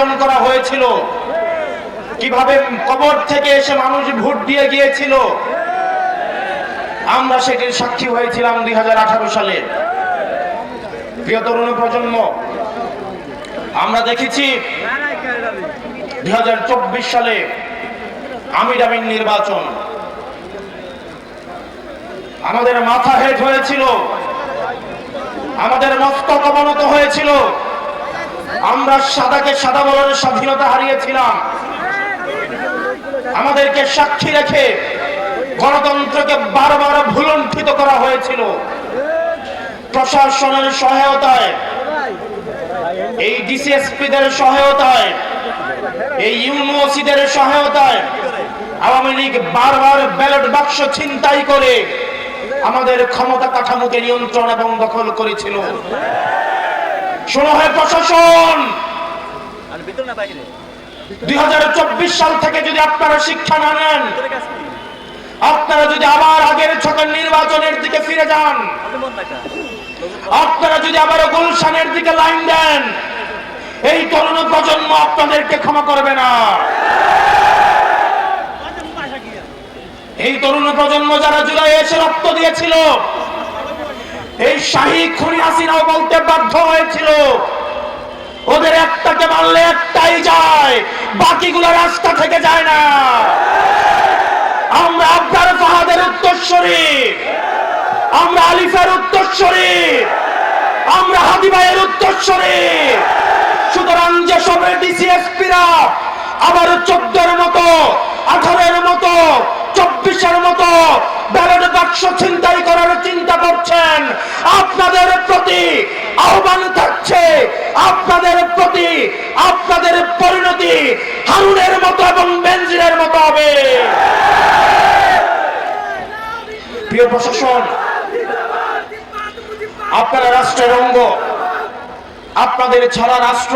নির্বাচন করা হয়েছিল, কিভাবে কবর থেকে এসে মানুষ ভোট দিয়ে গিয়েছিল, আমরা সেটির সাক্ষী হয়েছিলাম 2018 সালে। প্রিয় তরুণ প্রজন্ম, আমরা দেখেছি 2024 সালে আমিরামিন নির্বাচন, আমাদের মাথা হেট হয়েছিল, আমাদের মস্তক অবনত হয়েছিল, আমরা সাদাকে সাদা বলার স্বাধীনতা হারিয়েছিলাম। আমাদেরকে সাক্ষী রেখে গণতন্ত্রকে বারবার ভুলুণ্ঠিত করা হয়েছিল। প্রশাসনের সহায়তায়, এই ডিসিএসপিদের সহায়তায়, এই ইউনিভার্সিটির সহায়তায় আওয়ামী লীগ বারবার ব্যালট বাক্স ছিনতাই করে আমাদের ক্ষমতা কাঠামোকে নিয়ন্ত্রণ এবং দখল করেছিল। শোনো হয় প্রশাসন, 2024 সাল থেকে যদি আপনারা শিক্ষা না নেন, আপনারা যদি আবার আগের ছকের নির্বাচনের দিকে ফিরে যান, আপনারা যদি আবার গুলশানের দিকে লাইন দেন, এই তরুণ প্রজন্ম আপনাদেরকে ক্ষমা করবে না। এই তরুণ প্রজন্ম যারা জুলাই এসে রক্ত দিয়েছিল, এই শাহী খুনি হাসিনাও বলতে বাধ্য হয়েছিল, ওদের একটাকে মারলে একটাই যায়, বাকিগুলো রাস্তা থেকে যায় না। আমরা আবরার ফাহাদের উত্তরসূরি, আমরা আলিফের উত্তরসূরি, আমরা হাদি ভাইয়ের উত্তরসূরি। সুতরাং যেসব ডিসিএসপিরা আবার 14-এর মতো, 18-এর মতো, 24-এর মতো ব্যালট বাক্স ছিনতাই করার চিন্তা করছেন, আপনাদের প্রতি আহ্বান থাকছে, আপনাদের প্রতি আপনাদের পরিণতি হারুনের মতো এবং বেনজিরের মতো হবে। প্রিয় প্রশাসন, আপনারা রাষ্ট্রের অঙ্গ, আপনাদের ছাড়া রাষ্ট্র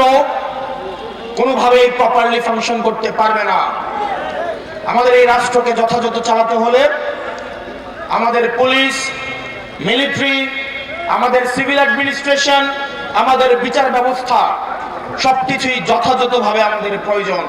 কোনোভাবেই প্রপারলি ফাংশন করতে পারবে না। আমাদের এই রাষ্ট্রকে যথাযথ চালাতে হলে আমাদের পুলিশ, মিলিটারি, আমাদের সিভিল অ্যাডমিনিস্ট্রেশন, আমাদের বিচার ব্যবস্থা সবকিছুই যথাযথভাবে আমাদের প্রয়োজন।